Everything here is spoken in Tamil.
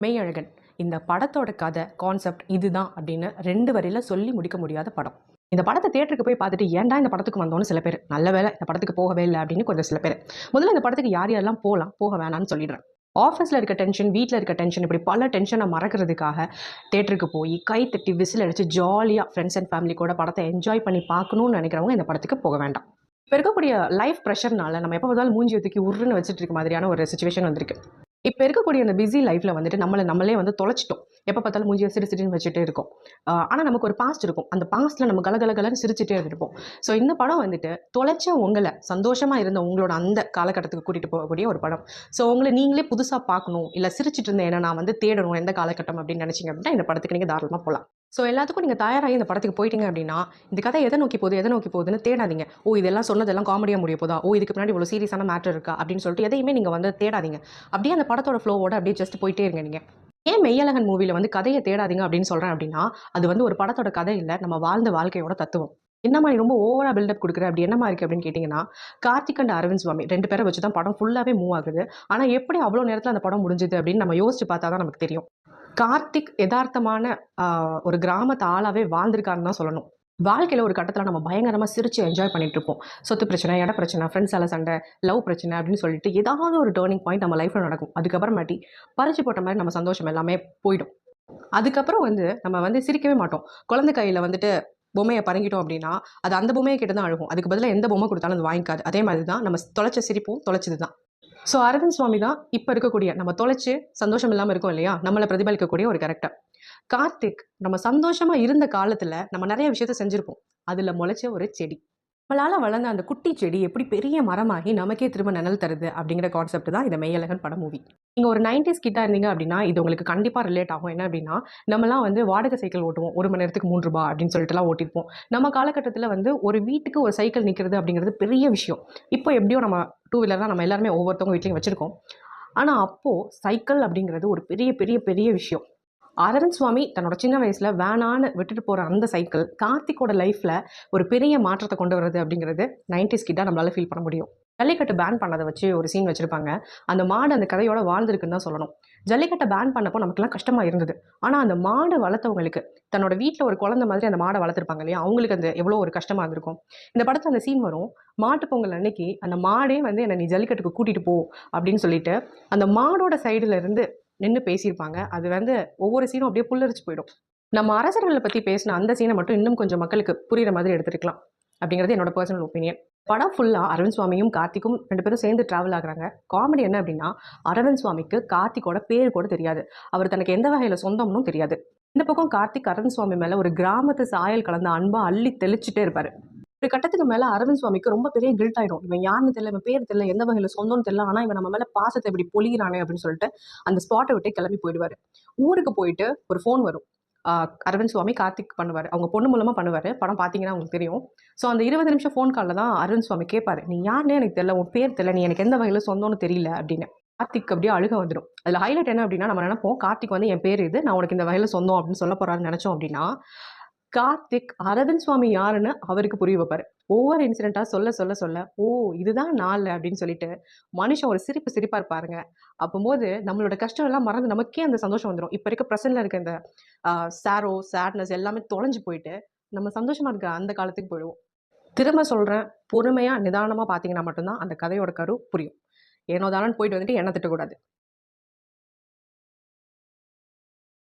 மெய்யழகன். இந்த படத்தோட கதை, கான்செப்ட் இதுதான் அப்படின்னு 2 வரியில சொல்லி முடிக்க முடியாத படம். இந்த படத்த தியேட்டருக்கு போய் பார்த்துட்டு, ஏன்டா இந்த படத்துக்கு வந்தோம்னு சில பேரு. நல்ல வேளை இந்த படத்துக்கு போகவே இல்ல அப்படின்னு கொஞ்சம் சில பேரு. முதல்ல இந்த படத்துக்கு யார் யாரெல்லாம் போலாம், போக வேணாம்னு சொல்லிடுறேன். ஆஃபீஸ்ல இருக்க டென்ஷன், வீட்ல இருக்க டென்ஷன் இப்படி பல டென்ஷன மறக்கிறதுக்காக தியேட்டருக்கு போய் கை தட்டி விசில் அடிச்சு ஜாலியா ஃப்ரெண்ட்ஸ் அண்ட் ஃபேமிலி கூட படத்த என்ஜாய் பண்ணி பார்க்கணும்னு நினைக்கிறவங்க இந்த படத்துக்கு போக வேண்டாம். இப்ப இருக்கக்கூடிய லைஃப் பிரஷர்னால நம்ம எப்ப பார்த்தாலும் மூஞ்சிய தூக்கி உருன்னு வச்சுட்டு இருக்க மாதிரியான ஒரு சிச்சுவேஷன் வந்திருக்கு. இப்ப இருக்கக்கூடிய அந்த பிஸி லைஃப்ல வந்துட்டு நம்மளே வந்து தொலைச்சிட்டோம். எப்ப பார்த்தாலும் மூஞ்சிய சிடு சிடுன்னு வச்சுட்டே இருக்கோம். ஆனா நமக்கு ஒரு பாஸ்ட் இருக்கும். அந்த பாஸ்ட்ல நம்ம கலகலன்னு சிரிச்சுட்டே இருப்போம். ஸோ இந்த படம் வந்துட்டு தொலைச்ச உங்கள சந்தோஷமா இருந்த உங்களோட அந்த காலகட்டத்துக்கு கூட்டிட்டு போகக்கூடிய ஒரு படம். ஸோ உங்கள நீங்களே புதுசா பார்க்கணும், இல்ல சிரிச்சுட்டு இருந்த என்ன நான் வந்து தேடணும் எந்த காலகட்டம் அப்படின்னு நினைச்சீங்க அப்படின்னா இந்த படத்துக்கு நீங்க தாராளமா போலாம். ஸோ எல்லாத்துக்கும் நீங்க தயாராகி இந்த படத்துக்கு போயிட்டீங்க அப்படின்னா, இந்த கதை எதை நோக்கி போகுதுன்னு தேடாதீங்க. ஓ இதெல்லாம் சொன்னதெல்லாம் காமெடியா முடிய போதா? ஓ இதுக்கு பின்னாடி இவ்வளோ சீரியஸான மேட்டர் இருக்கா? அப்படின்னு சொல்லிட்டு எதையுமே நீங்க வந்து தேடாதீங்க. அப்படியே அந்த படத்தோட ஃப்ளோவோட அப்படியே ஜஸ்ட் போயிட்டே இருங்க நீங்க. ஏன் மெய்யழகன் மூவில வந்து கதைய தேடாதீங்க அப்படின்னு சொல்றேன் அப்படின்னா, அது வந்து ஒரு படத்தோட கதை இல்ல, நம்ம வாழ்ந்த வாழ்க்கையோட தத்துவம். என்னம்மா நீ ரொம்ப ஓவரா பில்டப் குடுக்குற, அப்படி என்னம்மா இருக்கு அப்படின்னு கேட்டீங்கன்னா, கார்த்திக் அண்ட் அரவிந்த் சுவாமி 2 பேர வச்சு தான் படம் ஃபுல்லாவே மூவ் ஆகுது. ஆனா எப்படி அவ்வளோ நேரத்துல அந்த படம் முடிஞ்சது அப்படின்னு நம்ம யோசிச்சு பார்த்தா தான் நமக்கு தெரியும். கார்த்திக் எதார்த்தமான அ ஒரு கிராமத்து ஆளாவே வாழ்ந்திருக்காருன்னு தான் சொல்லணும். வாழ்க்கையில ஒரு கட்டத்துல நம்ம பயங்கரமா சிரிச்சு என்ஜாய் பண்ணிட்டு இருப்போம். சொத்து பிரச்சனை, இட பிரச்சனை, ஃப்ரெண்ட்ஸால சண்டை, லவ் பிரச்சனை அப்படின்னு சொல்லிட்டு ஏதாவது ஒரு டர்னிங் பாயிண்ட் நம்ம லைஃப்ல நடக்கும். அதுக்கப்புறமாட்டி பறிச்சு போட்ட மாரி நம்ம சந்தோஷம் எல்லாமே போயிடும். அதுக்கப்புறம் வந்து நம்ம வந்து சிரிக்கவே மாட்டோம். குழந்தை கையில வந்துட்டு பொம்மைய பறங்கிட்டோம் அப்படின்னா, அது அந்த பொம்மைய கிட்ட தான் அழுகும். அதுக்கு பதிலா எந்த பொம்மை குடுத்தாலும் அது வாங்கிக்காது. அதே மாதிரி தான் நம்ம தொலைச்ச சிரிப்பும் தொலைச்சது தான். ஸோ அரவிந்த் சுவாமி தான் இப்ப இருக்கக்கூடிய நம்ம தொலைச்சு சந்தோஷம் இல்லாம இருக்கோம் இல்லையா? நம்மள பிரதிபலிக்கக்கூடிய ஒரு கேரக்டர். கார்த்திக் நம்ம சந்தோஷமா இருந்த காலத்துல நம்ம நெறைய விஷயத்த செஞ்சிருப்போம். அதுல முளைச்ச ஒரு செடி. நம்மளால வளர்ந்த அந்த குட்டி செடி எப்படி பெரிய மரமாகி நமக்கே திரும்ப நிழல் தருது அப்படிங்கிற கான்செப்ட் தான் இந்த மெய்யழகன் படம் மூவி. நீங்க ஒரு 90s கிட்டா இருந்தீங்க அப்படின்னா, இது உங்களுக்கு கண்டிப்பா ரிலேட் ஆகும். என்ன அப்படின்னா, நம்மலாம் வந்து வாடகை சைக்கிள் ஓட்டுவோம். 1 மணி நேரத்துக்கு ரூ. 3 அப்படின்னு சொல்லிட்டுலாம் ஓட்டியிருப்போம். நம்ம காலகட்டத்தில வந்து ஒரு வீட்டுக்கு ஒரு சைக்கிள் நிக்கிறது அப்படிங்கிறது பெரிய விஷயம். இப்போ எப்படியோ நம்ம 2 வீலர் தான் நம்ம எல்லாருமே ஒவ்வொருத்தவங்க வீட்லயும் வச்சிருக்கோம். ஆனா அப்போ சைக்கிள் அப்படிங்கிறது ஒரு பெரிய, பெரிய, பெரிய விஷயம். அரவிந்த் சுவாமி தன்னோட சின்ன வயசுல வேணான்னு விட்டுட்டு போற அந்த சைக்கிள் கார்த்திக்கோட லைஃப்ல ஒரு பெரிய மாற்றத்தை கொண்டு வருது அப்படிங்கிறது 90s கிட்ட நம்மளால ஃபீல் பண்ண முடியும். ஜல்லிக்கட்டு பேன் பண்ணதை வச்சு ஒரு சீன் வச்சிருப்பாங்க. அந்த மாடு அந்த கதையோட வாழ்ந்திருக்குன்னு தான் சொல்லணும். ஜல்லிக்கட்டை பேன் பண்ணப்போ நமக்குலாம் கஷ்டமா இருந்தது. ஆனா அந்த மாடு வளர்த்தவங்களுக்கு தன்னோட வீட்டில் ஒரு குழந்தை மாதிரி அந்த மாடை வளர்த்துருப்பாங்க இல்லையா, அவங்களுக்கு அந்த எவ்வளோ ஒரு கஷ்டமா இருந்திருக்கும். இந்த படத்துல அந்த சீன் வரும். மாட்டு பொங்கல் அன்னைக்கு அந்த மாடே வந்து என்னை நீ ஜல்லிக்கட்டுக்கு கூட்டிட்டு போ அப்படின்னு சொல்லிட்டு அந்த மாடோட சைடுல இருந்து நின்னு பேசியிருப்பாங்க. அது வந்து ஒவ்வொரு சீனும் அப்படியே புல்லரிச்சு போயிடும். நம்ம அரசர்கள பத்தி பேசின அந்த சீன மட்டும் இன்னும் கொஞ்சம் மக்களுக்கு புரியிற மாதிரி எடுத்திருக்கலாம். அப்படிங்கிறது என்னோட பெர்சனல் ஒப்பீனியன். படம் ஃபுல்லா அரவிந்த் சுவாமியும், கார்த்திக்கும் 2 பேரும் சேர்ந்து டிராவல் ஆகுறாங்க. காமெடி என்ன அப்படின்னா, அரவிந்த் சுவாமிக்கு கார்த்திக்கோட பேரு கூட தெரியாது. அவர் தனக்கு எந்த வகையில சொந்தம்னும் தெரியாது. இந்த பக்கம் கார்த்திக் அரவிந்த் சுவாமி மேல ஒரு கிராமத்து சாயல் கலந்த அன்பா அள்ளி தெளிச்சுட்டே இருப்பாரு. ஒரு கட்டத்துக்கு மேல அரவிந்த் சுவாமிக்கு ரொம்ப பெரிய கில்ட் ஆயிடும். இவன் யாருன்னு தெரியல, இவன் பேர் தெரியல, எந்த வகையில சொந்தம்னு தெரியல. ஆனா இவன் நம்ம மேல பாசத்தை இப்படி பொழிகிறானே அப்படின்னு சொல்லிட்டு அந்த ஸ்பாட்டை விட்டு கிளம்பி போயிடுவாரு. ஊருக்கு போயிட்டு ஒரு ஃபோன் வரும். அரவிந்த் சுவாமி கார்த்திக் பண்ணுவாரு. அவங்க பொண்ணு மூலமா பண்ணுவாரு. படம் பார்த்தீங்கன்னா உங்களுக்கு தெரியும். ஸோ அந்த 20 நிமிஷம் ஃபோன் கால்ல தான் அரவிந்த் சுவாமி கேட்பாரு. "நீ யாருன்னே எனக்கு தெரியல. உன் பேர் தெரியல. நீ எனக்கு எந்த வகையில சொந்தம்னு தெரியல" அப்படின்னு. கார்த்திக் அப்படியே அழுக வந்துடும். அதுல ஹைலைட் என்ன அப்படின்னா, நம்ம நினைப்போம் கார்த்திக் வந்து என் பேர் இது. நான் உனக்கு இந்த வகையில சொந்தம் அப்படின்னு சொல்ல போறாருன்னு நினைச்சோம் அப்படின்னா, கார்த்திக் அரவிந்த் சுவாமி யாருன்னு அவருக்கு புரிய வைப்பாரு. ஒவ்வொரு இன்சிடென்ட்டா சொல்ல, "ஓ! இதுதான் நாளு" அப்படின்னு சொல்லிட்டு, மனுஷன் ஒரு சிரிப்பாரு பாருங்க. அப்பம்போது நம்மளோட கஷ்டம் எல்லாம் மறந்து நமக்கே அந்த சந்தோஷம் வந்துரும். இப்ப இருக்க பிரசன்ட்ல இருக்க இந்த சேட்னஸ் எல்லாமே தொலைஞ்சு போயிட்டு, நம்ம சந்தோஷமா இருக்க அந்த காலத்துக்கு போயிடுவோம். திரும்ப சொல்றேன், பொறுமையா, நிதானமா பார்த்தீங்கன்னா மட்டும் தான் அந்த கதையோட கரு புரியும். ஏனோ தானோன்னு போயிட்டு வந்துட்டு என்ன திட்டக்கூடாது.